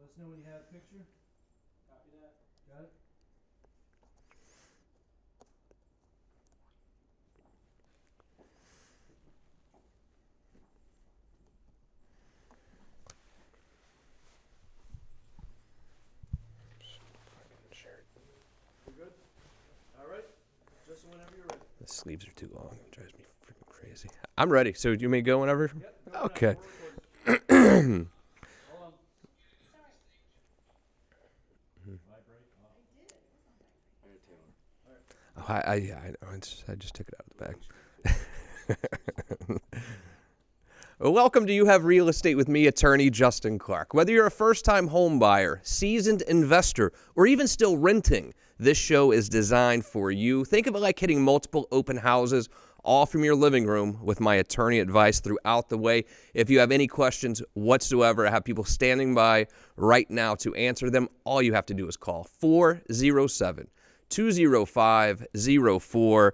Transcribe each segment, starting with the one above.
Let us know when you have a picture. Copy that. Got it? We're good? All right. Just whenever you're ready. The sleeves are too long. It drives me freaking crazy. I'm ready. So do you may go whenever? Yep. Go Okay. Hold on. Oh, I just took it out of the bag. Well, welcome to You Have Real Estate with me, attorney Justin Clark. Whether you're a first-time home buyer, seasoned investor, or even still renting, this show is designed for you. Think of it like hitting multiple open houses, all from your living room, with my attorney advice throughout the way. If you have any questions whatsoever, I have people standing by right now to answer them. All you have to do is call 407-205-0400.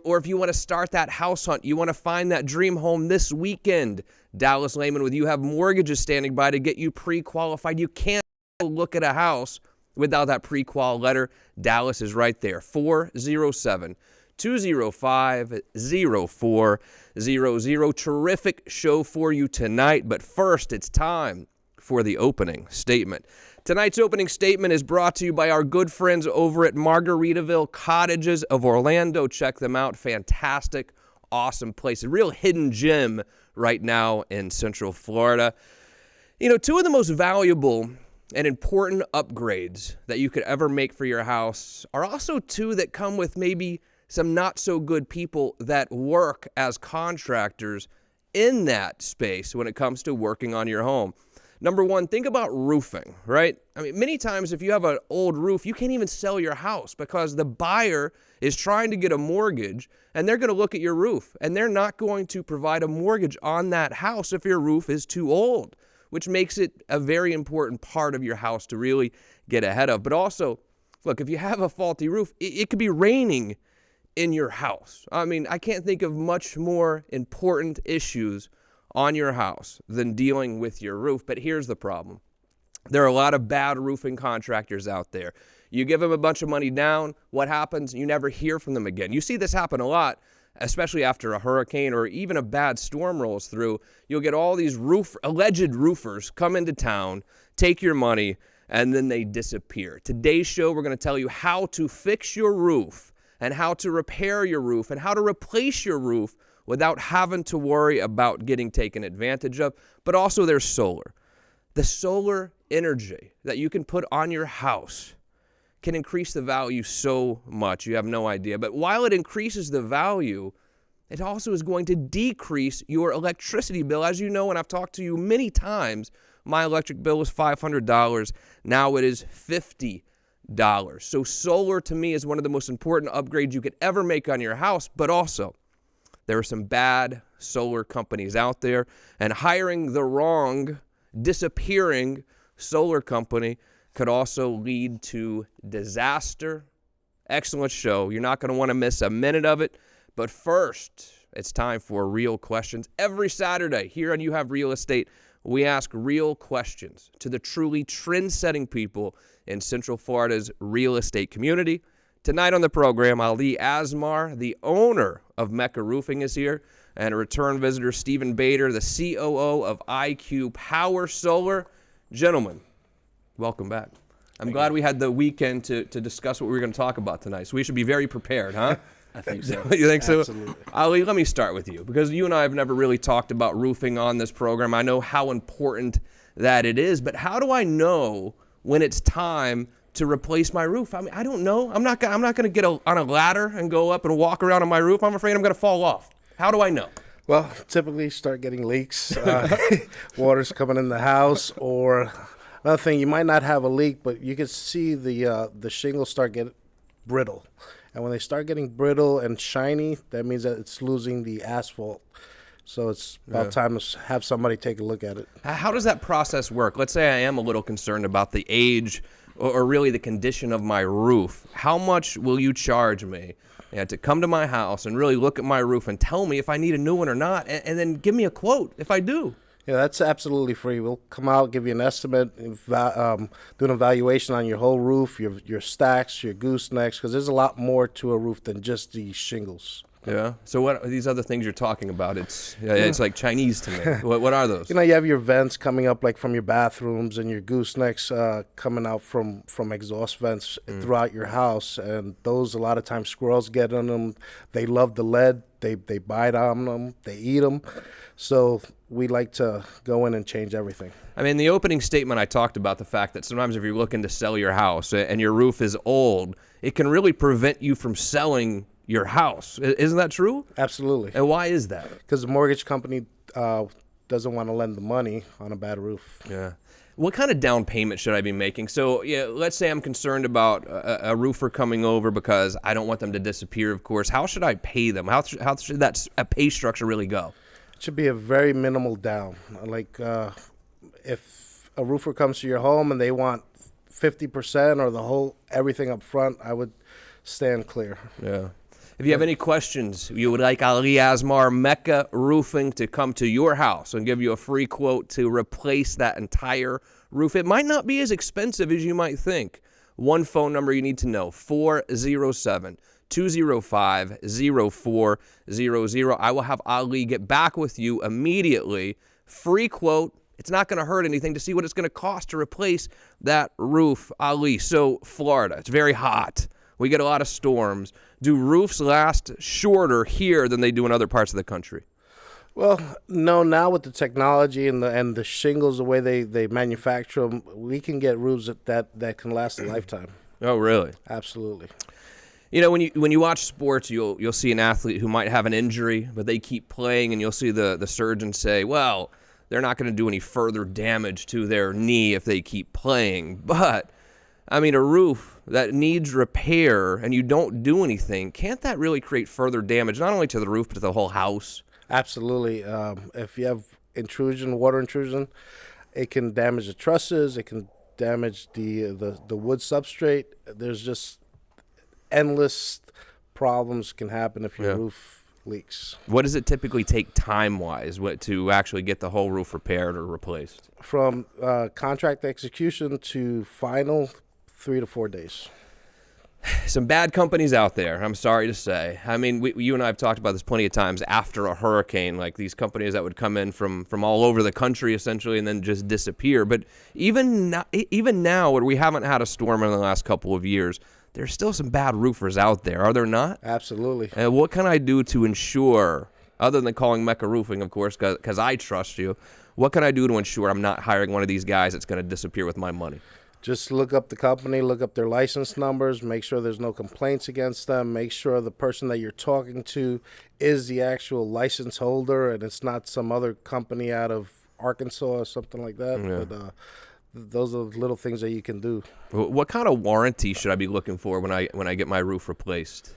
Or if you want to start that house hunt, you want to find that dream home this weekend, Dallas Lehman with You Have Mortgages standing by to get you pre-qualified. You can't look at a house without that pre-qual letter. Dallas is right there. 407-205-0400. Terrific show for you tonight. But first, it's time for the opening statement. Tonight's opening statement is brought to you by our good friends over at Margaritaville Cottages of Orlando. Check them out. Fantastic, awesome place. A real hidden gem right now in Central Florida. You know, two of the most valuable and important upgrades that you could ever make for your house are also two that come with maybe some not so good people that work as contractors in that space when it comes to working on your home. Number one, think about roofing, right? I mean, many times if you have an old roof, you can't even sell your house because the buyer is trying to get a mortgage and they're going to look at your roof and they're not going to provide a mortgage on that house if your roof is too old, which makes it a very important part of your house to really get ahead of. But also, look, if you have a faulty roof, it could be raining in your house. I mean, I can't think of much more important issues on your house than dealing with your roof. But here's the problem. There are a lot of bad roofing contractors out there. You give them a bunch of money down, what happens? You never hear from them again. You see this happen a lot, especially after a hurricane or even a bad storm rolls through. You'll get all these alleged roofers come into town, take your money, and then they disappear. Today's show, we're going to tell you how to fix your roof and how to repair your roof and how to replace your roof without having to worry about getting taken advantage of. But also there's solar. The solar energy that you can put on your house can increase the value so much. You have no idea. But while it increases the value, it also is going to decrease your electricity bill. As you know, and I've talked to you many times, my electric bill was $500. Now it is $50. So solar to me is one of the most important upgrades you could ever make on your house. But also, there are some bad solar companies out there, and hiring the wrong, disappearing solar company could also lead to disaster. Excellent show. You're not going to want to miss a minute of it. But first, it's time for Real Questions. Every Saturday here on You Have Real Estate, we ask real questions to the truly trend-setting people in Central Florida's real estate community. Tonight on the program, Ali Asmar, the owner of Mecca Roofing, is here, and a return visitor, Stephen Bader, the COO of IQ Power Solar. Gentlemen, welcome back. I'm glad we had the weekend to discuss what we were going to talk about tonight, so we should be very prepared, huh? I think so. You think so? Absolutely. Ali, let me start with you, because you and I have never really talked about roofing on this program. I know how important that it is, but how do I know when it's time to replace my roof? I mean, I don't know. I'm not going to get on a ladder and go up and walk around on my roof. I'm afraid I'm going to fall off. How do I know? Well, typically start getting leaks, water's coming in the house, or another thing, you might not have a leak, but you can see the shingles start getting brittle. And when they start getting brittle and shiny, that means that it's losing the asphalt. So it's about time to have somebody take a look at it. How does that process work? Let's say I am a little concerned about the age or really the condition of my roof. How much will you charge me to come to my house and really look at my roof and tell me if I need a new one or not, and then give me a quote if I do? Yeah, that's absolutely free. We'll come out, give you an estimate, do an evaluation on your whole roof, your stacks, your goosenecks, because there's a lot more to a roof than just the shingles. Yeah. So what are these other things you're talking about? It's like Chinese to me. What are those? You know, you have your vents coming up like from your bathrooms and your goosenecks coming out from exhaust vents throughout your house. And those, a lot of times, squirrels get on them. They love the lead. They bite on them. They eat them. So we like to go in and change everything. I mean, the opening statement, I talked about the fact that sometimes if you're looking to sell your house and your roof is old, it can really prevent you from selling your house. Isn't that true? Absolutely. And why is that? Because the mortgage company doesn't want to lend the money on a bad roof. Yeah. What kind of down payment should I be making? So, yeah, let's say I'm concerned about a roofer coming over because I don't want them to disappear, of course. How should I pay them? How should that a pay structure really go? It should be a very minimal down. Like if a roofer comes to your home and they want 50% or the whole everything up front, I would stand clear. Yeah. If you have any questions, you would like Ali Asmar Mecca Roofing to come to your house and give you a free quote to replace that entire roof. It might not be as expensive as you might think. One phone number you need to know, 407-205-0400. I will have Ali get back with you immediately. Free quote. It's not going to hurt anything to see what it's going to cost to replace that roof, Ali. So, Florida, it's very hot. We get a lot of storms. Do roofs last shorter here than they do in other parts of the country? Well, no. Now with the technology and the shingles, the way they manufacture them, we can get roofs that can last a lifetime. Oh, really? Absolutely. You know, when you watch sports, you'll see an athlete who might have an injury, but they keep playing, and you'll see the surgeon say, well, they're not going to do any further damage to their knee if they keep playing. But, I mean, a roof that needs repair and you don't do anything, can't that really create further damage, not only to the roof, but to the whole house? Absolutely. If you have water intrusion, it can damage the trusses. It can damage the wood substrate. There's just endless problems can happen if your roof leaks. What does it typically take time-wise to actually get the whole roof repaired or replaced? From contract execution to final, 3 to 4 days. Some bad companies out there, I'm sorry to say. I mean, you and I have talked about this plenty of times after a hurricane, like these companies that would come in from all over the country, essentially, and then just disappear. But even now, where we haven't had a storm in the last couple of years, there's still some bad roofers out there, are there not? Absolutely. And what can I do to ensure, other than calling Mecca Roofing, of course, because I trust you, what can I do to ensure I'm not hiring one of these guys that's going to disappear with my money? Just look up the company, look up their license numbers, make sure there's no complaints against them, make sure the person that you're talking to is the actual license holder and it's not some other company out of Arkansas or something like that. Yeah. But those are the little things that you can do. What kind of warranty should I be looking for when I get my roof replaced?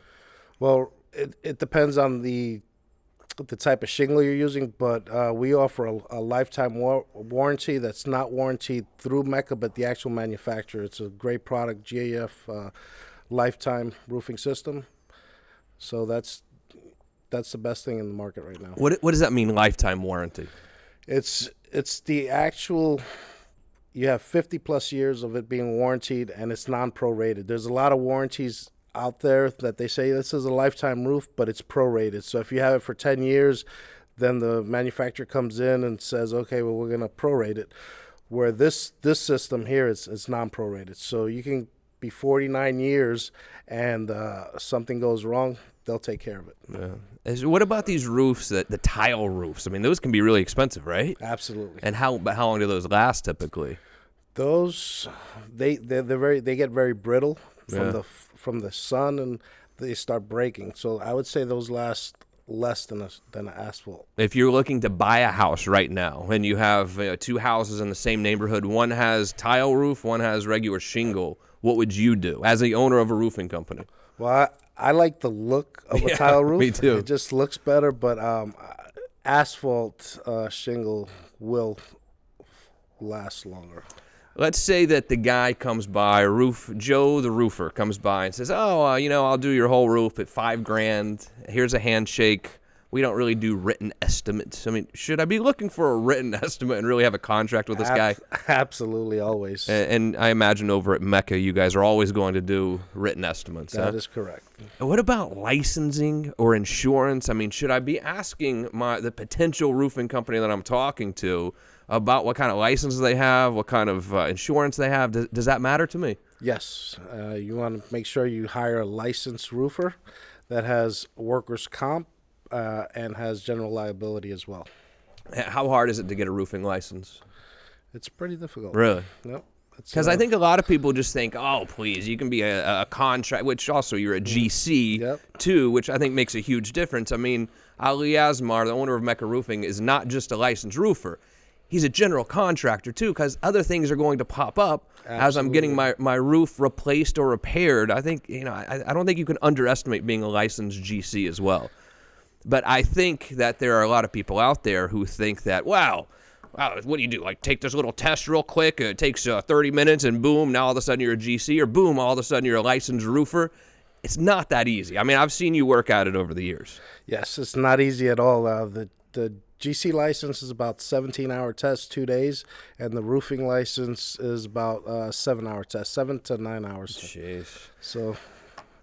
Well, it depends on the type of shingle you're using, but we offer a lifetime warranty that's not warranted through Mecca, but the actual manufacturer. It's a great product, GAF lifetime roofing system. So that's the best thing in the market right now. What does that mean, lifetime warranty? It's the actual. You have 50 plus years of it being warranted, and it's non-prorated. There's a lot of warranties out there that they say this is a lifetime roof, but it's prorated. So if you have it for 10 years, then the manufacturer comes in and says, okay, well, we're going to prorate it. Where this system here is non-prorated. So you can be 49 years and something goes wrong, they'll take care of it. Yeah. What about these roofs, the tile roofs? I mean, those can be really expensive, right? Absolutely. And how long do those last typically? Those they get very brittle from the sun, and they start breaking. So I would say those last less than an asphalt. If you're looking to buy a house right now and you have two houses in the same neighborhood, one has tile roof, one has regular shingle, what would you do as the owner of a roofing company? Well, I like the look of a tile roof. Me too. It just looks better, but asphalt shingle will last longer. Let's say that the guy comes by, Joe the roofer comes by and says, I'll do your whole roof at $5,000. Here's a handshake. we don't really do written estimates. I mean, should I be looking for a written estimate and really have a contract with this guy? Absolutely, always. And I imagine over at Mecca, you guys are always going to do written estimates. That is correct. What about licensing or insurance? I mean, should I be asking the potential roofing company that I'm talking to about what kind of license they have, what kind of insurance they have? Does that matter to me? Yes. You want to make sure you hire a licensed roofer that has workers' comp and has general liability as well. How hard is it to get a roofing license? It's pretty difficult. Really? Yep. Because I think a lot of people just think, oh, please, you can be a contract, which also you're a GC too, which I think makes a huge difference. I mean, Ali Asmar, the owner of Mecca Roofing, is not just a licensed roofer. He's a general contractor too, because other things are going to pop up as I'm getting my roof replaced or repaired. I think, I don't think you can underestimate being a licensed GC as well. But I think that there are a lot of people out there who think that, wow, what do you do? Like take this little test real quick, it takes 30 minutes and boom, now all of a sudden you're a GC, or boom, all of a sudden you're a licensed roofer. It's not that easy. I mean, I've seen you work at it over the years. Yes, it's not easy at all. The GC license is about 17-hour test, 2 days, and the roofing license is about 7-hour test, 7 to 9 hours. Jeez. So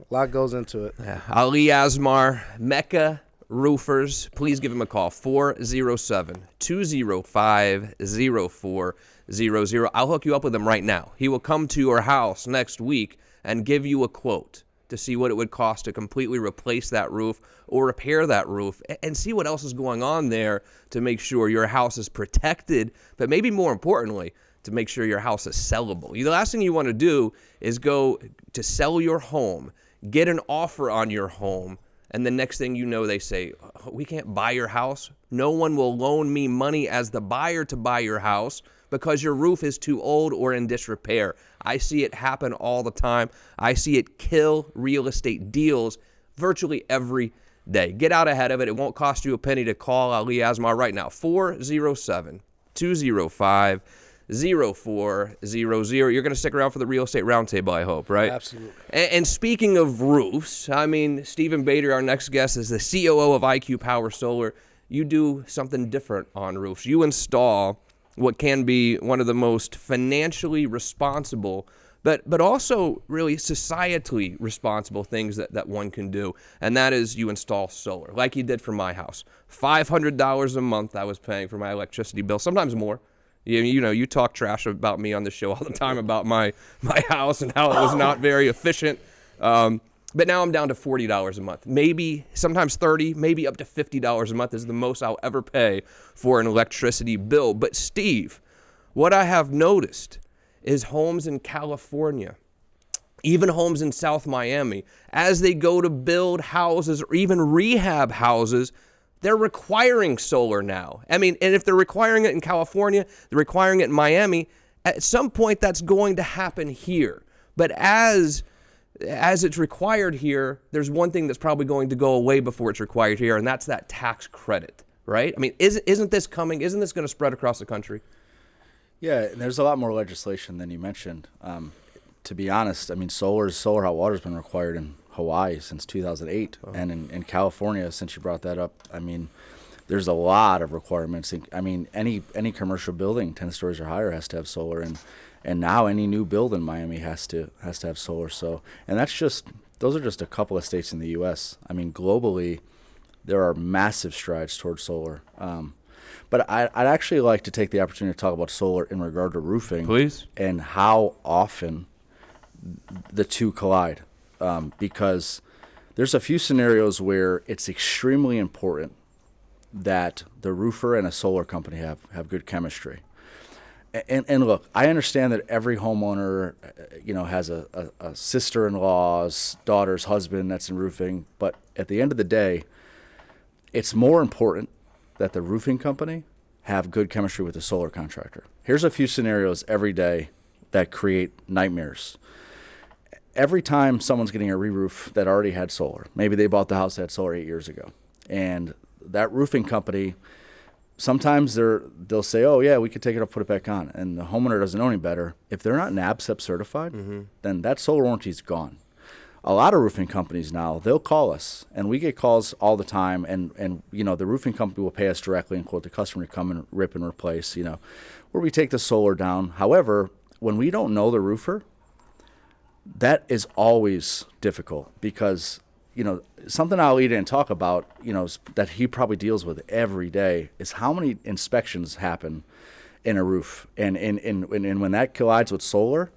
a lot goes into it. Yeah. Ali Asmar, Mecca Roofers. Please give him a call, 407-205-0400. I'll hook you up with him right now. He will come to your house next week and give you a quote to see what it would cost to completely replace that roof or repair that roof, and see what else is going on there to make sure your house is protected, but maybe more importantly, to make sure your house is sellable. The last thing you want to do is go to sell your home, get an offer on your home, and the next thing you know, they say, we can't buy your house. No one will loan me money as the buyer to buy your house because your roof is too old or in disrepair. I see it happen all the time. I see it kill real estate deals virtually every day. Get out ahead of it. It won't cost you a penny to call Ali Asmar right now. 407-205-0400. You're going to stick around for the Real Estate Roundtable, I hope, right? Absolutely. And speaking of roofs, I mean, Stephen Bader, our next guest, is the COO of IQ Power Solar. You do something different on roofs. You install what can be one of the most financially responsible, but also really societally responsible things that one can do, and that is you install solar, like you did for my house. $500 a month I was paying for my electricity bill, sometimes more. You talk trash about me on the show all the time about my house and how it was not very efficient. But now I'm down to $40 a month. Maybe sometimes $30, maybe up to $50 a month is the most I'll ever pay for an electricity bill. But Steve, what I have noticed is homes in California, even homes in South Miami, as they go to build houses or even rehab houses, they're requiring solar now. I mean, and if they're requiring it in California, they're requiring it in Miami, at some point that's going to happen here. But as it's required here, there's one thing that's probably going to go away before it's required here, and that's that tax credit, right? I mean, isn't this coming? Isn't this going to spread across the country? Yeah, and there's a lot more legislation than you mentioned. To be honest, I mean, solar hot water has been required in Hawaii since 2008, and in California, since you brought that up, I mean, there's a lot of requirements. I mean, any commercial building 10 stories or higher has to have solar, and now any new build in Miami has to have solar. So, and those are just a couple of states in the U.S. I mean, globally, there are massive strides towards solar. But I'd actually like to take the opportunity to talk about solar in regard to roofing, please, and how often the two collide. Because there's a few scenarios where it's extremely important that the roofer and a solar company have good chemistry. And look, I understand that every homeowner, has a sister-in-law's daughter's husband that's in roofing, but at the end of the day, it's more important that the roofing company have good chemistry with the solar contractor. Here's a few scenarios every day that create nightmares. Every time someone's getting a re-roof that already had solar, maybe they bought the house that had solar 8 years ago, and that roofing company, sometimes they'll say, oh, yeah, we could take it off, put it back on, and the homeowner doesn't know any better. If they're not NABCEP certified, then that solar warranty is gone. a lot of roofing companies now, they'll call us, and we get calls all the time, and the roofing company will pay us directly and quote the customer to come and rip and replace, where we take the solar down. However, when we don't know the roofer, that is always difficult because, something I'll eat and talk about, that he probably deals with every day is how many inspections happen in a roof. And when that collides with solar,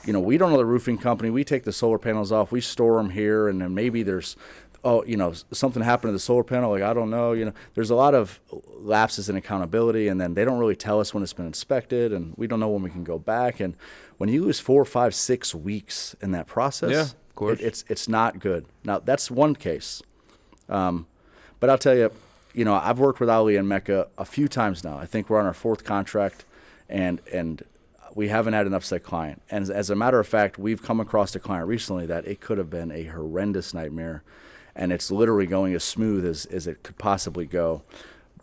we don't know the roofing company. We take the solar panels off, we store them here, and then maybe there's, something happened to the solar panel. Like, I don't know, there's a lot of lapses in accountability, and then they don't really tell us when it's been inspected, and we don't know when we can go back. And when you lose 4, 5, 6 weeks in that process, Yeah, of course. It's not good. Now, that's one case. But I'll tell you, I've worked with Ali and Mecca a few times now. I think we're on our 4th contract, and we haven't had an upset client. And as a matter of fact, we've come across a client recently that it could have been a horrendous nightmare, and it's literally going as smooth as it could possibly go.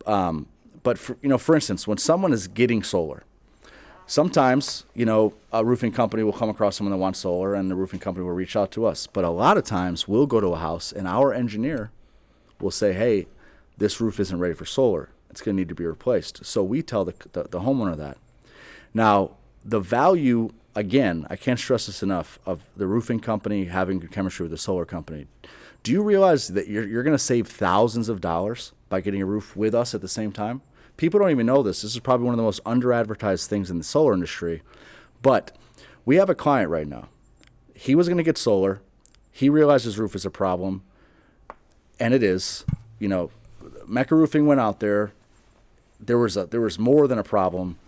But for instance, when someone is getting solar, sometimes, a roofing company will come across someone that wants solar, and the roofing company will reach out to us. But a lot of times, we'll go to a house, and our engineer will say, hey, this roof isn't ready for solar. It's going to need to be replaced. So we tell the homeowner that. Now, the value, again, I can't stress this enough, of the roofing company having good chemistry with the solar company. Do you realize that you're going to save thousands of dollars by getting a roof with us at the same time? People don't even know this. This is probably one of the most under-advertised things in the solar industry. But we have a client right now. He was going to get solar. He realized his roof is a problem, and it is. Mecca Roofing went out there. There was more than a problem.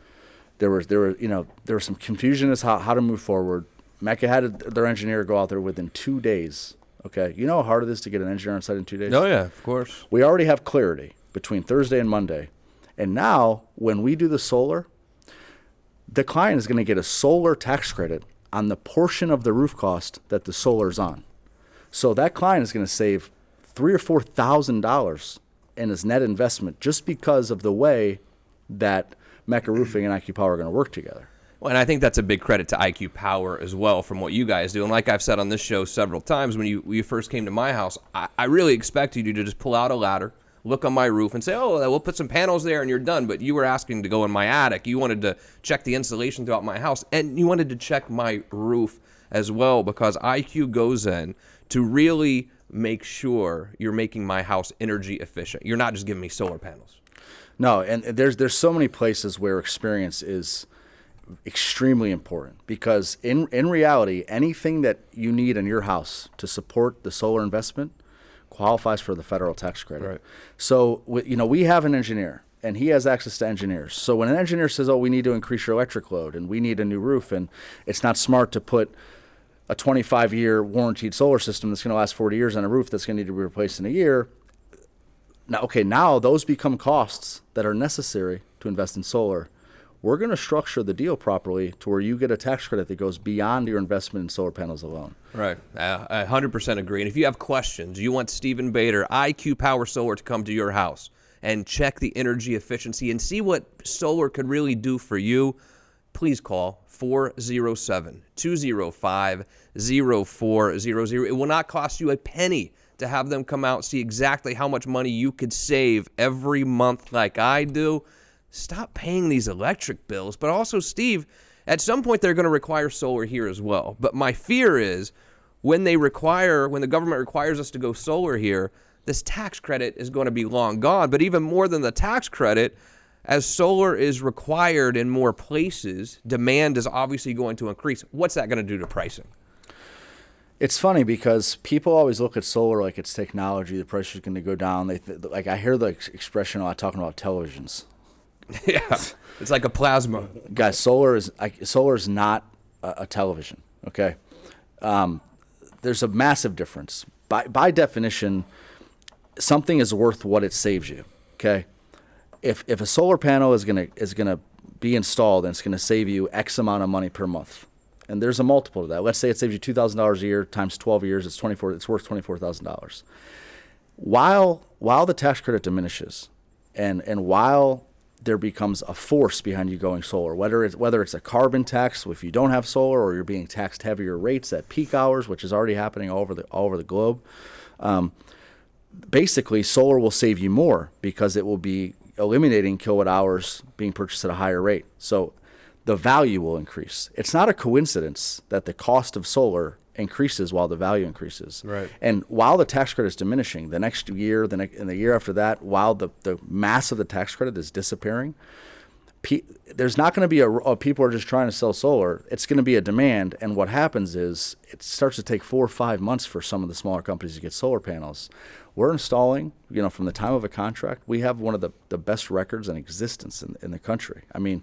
There was some confusion as how to move forward. Mecca had their engineer go out there within 2 days. Okay, you know how hard it is to get an engineer on site in 2 days? Oh, yeah, of course. We already have clarity between Thursday and Monday. And now, when we do the solar, the client is going to get a solar tax credit on the portion of the roof cost that the solar's on. So that client is going to save $3,000 or $4,000 in his net investment just because of the way that Mecca Roofing and IQ Power are going to work together. Well, and I think that's a big credit to IQ Power as well from what you guys do. And like I've said on this show several times, when you first came to my house, I really expected you to just pull out a ladder, look on my roof, and say, oh, we'll put some panels there and you're done. But you were asking to go in my attic. You wanted to check the insulation throughout my house, and you wanted to check my roof as well, because IQ goes in to really make sure you're making my house energy efficient. You're not just giving me solar panels. No, and there's so many places where experience is extremely important, because in reality, anything that you need in your house to support the solar investment qualifies for the federal tax credit. Right. So, we have an engineer, and he has access to engineers. So when an engineer says, oh, we need to increase your electric load, and we need a new roof, and it's not smart to put a 25-year warranted solar system that's going to last 40 years on a roof that's going to need to be replaced in a year. Now those become costs that are necessary to invest in solar. We're going to structure the deal properly to where you get a tax credit that goes beyond your investment in solar panels alone. Right. I 100% agree. And if you have questions, you want Stephen Bader, IQ Power Solar, to come to your house and check the energy efficiency and see what solar could really do for you, please call 407-205-0400. It will not cost you a penny to have them come out and see exactly how much money you could save every month like I do. Stop paying these electric bills. But also, Steve, at some point they're going to require solar here as well. But my fear is when the government requires us to go solar here, this tax credit is going to be long gone. But even more than the tax credit, as solar is required in more places, demand is obviously going to increase. What's that going to do to pricing? It's funny because people always look at solar like it's technology. The price is going to go down. Like I hear the expression a lot talking about televisions. Yeah, it's like a plasma. Guys, solar is not a television. Okay, there's a massive difference. By definition, something is worth what it saves you. Okay, if a solar panel is gonna be installed and it's gonna save you X amount of money per month, and there's a multiple to that. Let's say it saves you $2,000 a year times 12 years. It's worth $24,000. While the tax credit diminishes, and while there becomes a force behind you going solar. Whether it's a carbon tax if you don't have solar, or you're being taxed heavier rates at peak hours, which is already happening all over the globe. Basically, solar will save you more because it will be eliminating kilowatt hours being purchased at a higher rate. So the value will increase. It's not a coincidence that the cost of solar increases while the value increases. Right. And while the tax credit is diminishing, the next year, and the year after that, while the mass of the tax credit is disappearing, there's not going to be people are just trying to sell solar. It's going to be a demand, and what happens is it starts to take 4 or 5 months for some of the smaller companies to get solar panels. We're installing, from the time of a contract, we have one of the best records in existence in the country. I mean,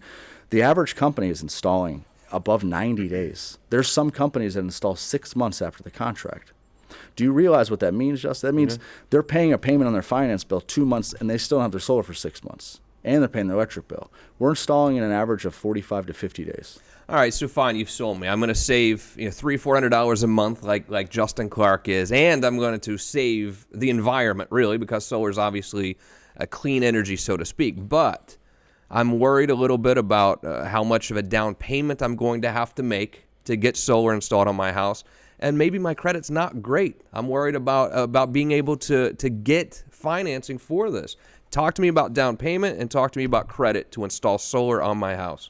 the average company is installing above 90 days. There's some companies that install 6 months after the contract. Do you realize what that means, Justin? That means they're paying a payment on their finance bill 2 months, and they still have their solar for 6 months. And they're paying their electric bill. We're installing in an average of 45 to 50 days. All right, so fine, you've sold me. I'm going to save $300-400 a month like Justin Clark is, and I'm going to save the environment, really, because solar is obviously a clean energy, so to speak. But I'm worried a little bit about how much of a down payment I'm going to have to make to get solar installed on my house, and maybe my credit's not great. I'm worried about being able to get financing for this. Talk to me about down payment and talk to me about credit to install solar on my house.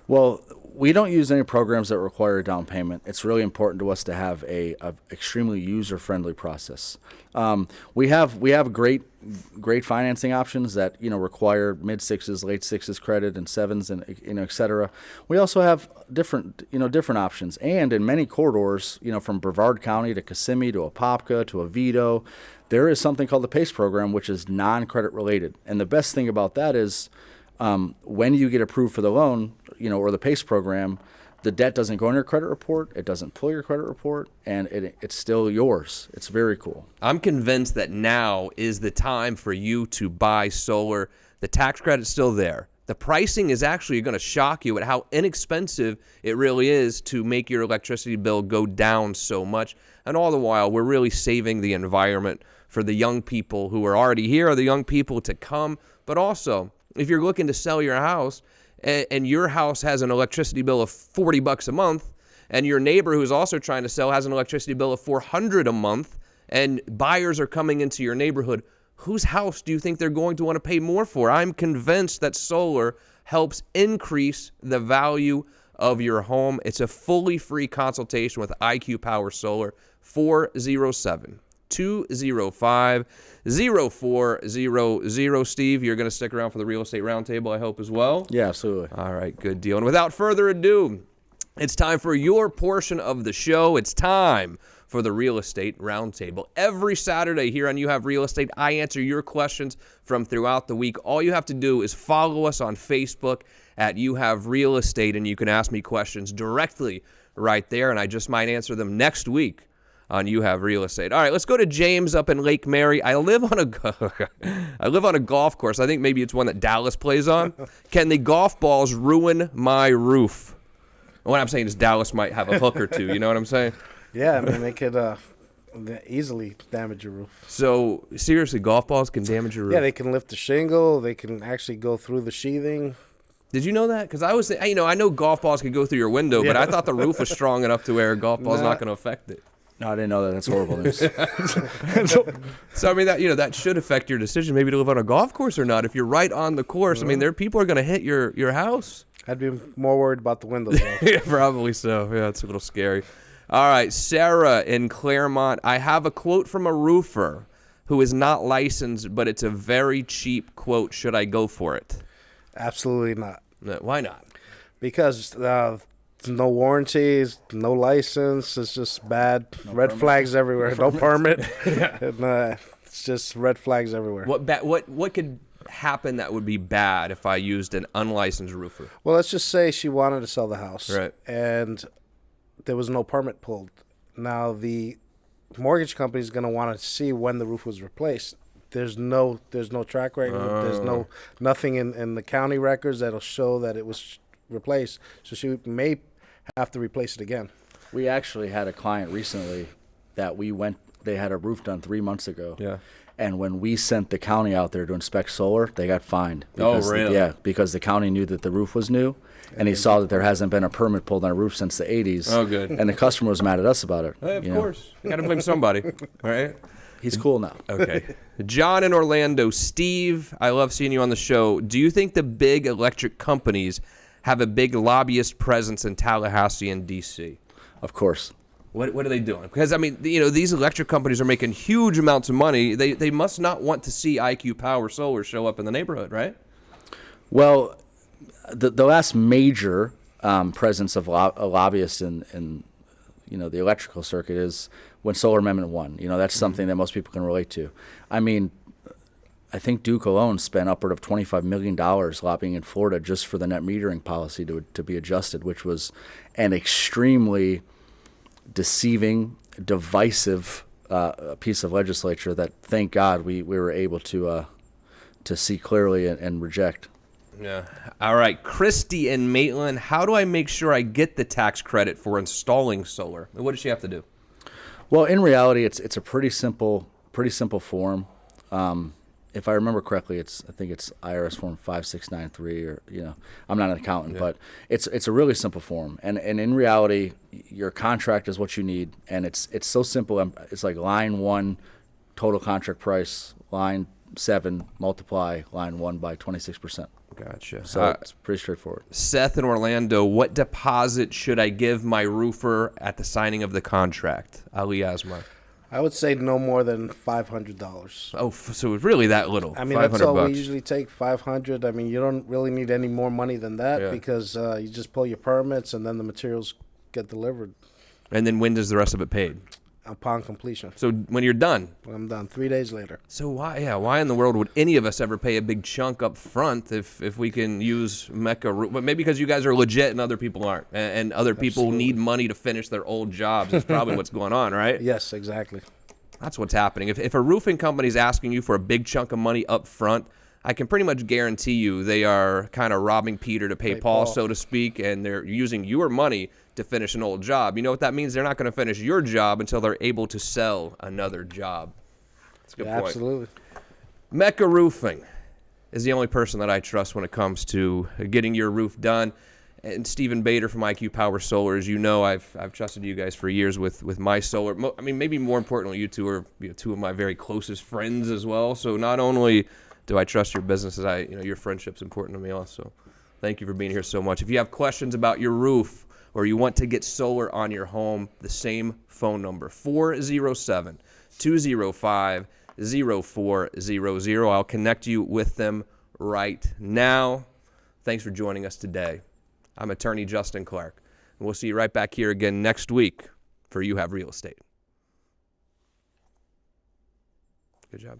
Well, we don't use any programs that require a down payment. It's really important to us to have a extremely user-friendly process. We have great financing options that require mid-6s, late-6s credit and 7s and et cetera. We also have different options, and in many corridors, from Brevard County to Kissimmee to Apopka to Oviedo, there is something called the PACE program, which is non-credit related. And the best thing about that is when you get approved for the loan, or the PACE program, the debt doesn't go in your credit report, it doesn't pull your credit report, and it's still yours. It's very cool. I'm convinced that now is the time for you to buy solar. The tax credit's still there. The pricing is actually going to shock you at how inexpensive it really is to make your electricity bill go down so much. And all the while, we're really saving the environment for the young people who are already here, or the young people to come. But also, if you're looking to sell your house and your house has an electricity bill of $40 a month, and your neighbor who's also trying to sell has an electricity bill of $400 a month, and buyers are coming into your neighborhood, whose house do you think they're going to want to pay more for? I'm convinced that solar helps increase the value of your home. It's a fully free consultation with IQ Power Solar. 407-205-0400. Steve, you're going to stick around for the Real Estate Roundtable, I hope, as well? Yeah, absolutely. All right, good deal. And without further ado, it's time for your portion of the show. It's time for the Real Estate Roundtable. Every Saturday here on You Have Real Estate, I answer your questions from throughout the week. All you have to do is follow us on Facebook at You Have Real Estate, and you can ask me questions directly right there, and I just might answer them next week on You Have Real Estate. All right, let's go to James up in Lake Mary. I live on a golf course. I think maybe it's one that Dallas plays on. Can the golf balls ruin my roof? What I'm saying is Dallas might have a hook or two. You know what I'm saying? Yeah, I mean, they could easily damage your roof. So, seriously, golf balls can damage your roof? Yeah, they can lift the shingle. They can actually go through the sheathing. Did you know that? Because I was, I know golf balls could go through your window, but I thought the roof was strong enough to where a golf ball's not going to affect it. No, I didn't know that. That's horrible news. So I mean that should affect your decision maybe to live on a golf course or not. If you're right on the course, I mean people are going to hit your house. I'd be more worried about the windows, though. Yeah, probably so. Yeah, it's a little scary. All right, Sarah in Claremont. I have a quote from a roofer who is not licensed, but it's a very cheap quote. Should I go for it? Absolutely not. Why not? Because no warranties, no license. It's just bad. Red flags everywhere. No permit. And, it's just red flags everywhere. What could happen that would be bad if I used an unlicensed roofer? Well, let's just say she wanted to sell the house. Right. And there was no permit pulled. Now, the mortgage company is going to want to see when the roof was replaced. There's no track record. There's nothing in the county records that'll show that it was replaced. So she may have to replace it again. We actually had a client recently that they had a roof done 3 months ago. Yeah. And when we sent the county out there to inspect solar, they got fined. Oh, Because really? Yeah, because the county knew that the roof was new, and he saw that there hasn't been a permit pulled on a roof since the 80s. Oh, good. And the customer was mad at us about it. Of you know. course. You got to blame somebody, right? He's cool now. Okay. John in Orlando. Steve, I love seeing you on the show. Do you think the big electric companies have a big lobbyist presence in Tallahassee and D.C.? Of course. What are they doing? Because, I mean, these electric companies are making huge amounts of money. They must not want to see IQ Power Solar show up in the neighborhood, right? Well, the last major presence of a lobbyist in the electrical circuit is when Solar Amendment 1. That's something that most people can relate to. I mean, I think Duke alone spent upward of $25 million lobbying in Florida just for the net metering policy to be adjusted, which was an extremely deceiving, divisive piece of legislature that, thank God, we were able to see clearly and reject. Yeah. All right. Christy in Maitland, how do I make sure I get the tax credit for installing solar? What does she have to do? Well, in reality, it's a pretty simple form. If I remember correctly, I think it's IRS form 5693, or I'm not an accountant, but it's a really simple form. And in reality, your contract is what you need, and it's so simple. It's like line 1, total contract price, line 7, multiply line 1 by 26%. Gotcha. So it's pretty straightforward. Seth in Orlando, what deposit should I give my roofer at the signing of the contract? Ali Asmar. I would say no more than $500. Oh, so it's really that little? I mean, that's all $500. we usually take, $500. I mean, you don't really need any more money than that because you just pull your permits and then the materials get delivered And then when does the rest of it paid? upon completion. So when you're done. When I'm done, 3 days later. So why in the world would any of us ever pay a big chunk up front if we can use Mecca? But maybe because you guys are legit and other people aren't, and other people need money to finish their old jobs. That's probably what's going on, right? Yes, exactly. That's what's happening. If a roofing company is asking you for a big chunk of money up front, I can pretty much guarantee you they are kind of robbing Peter to pay Paul, so to speak, and they're using your money to finish an old job. You know what that means? They're not going to finish your job until they're able to sell another job. That's a good point. Absolutely. Mecca Roofing is the only person that I trust when it comes to getting your roof done. And Stephen Bader from IQ Power Solar, as you know, I've trusted you guys for years with my solar. I mean, maybe more importantly, you two are two of my very closest friends as well. So not only do I trust your business, as your friendship's important to me also. Thank you for being here so much. If you have questions about your roof or you want to get solar on your home, the same phone number, 407-205-0400. I'll connect you with them right now. Thanks for joining us today. I'm attorney Justin Clark, and we'll see you right back here again next week for You Have Real Estate. Good job.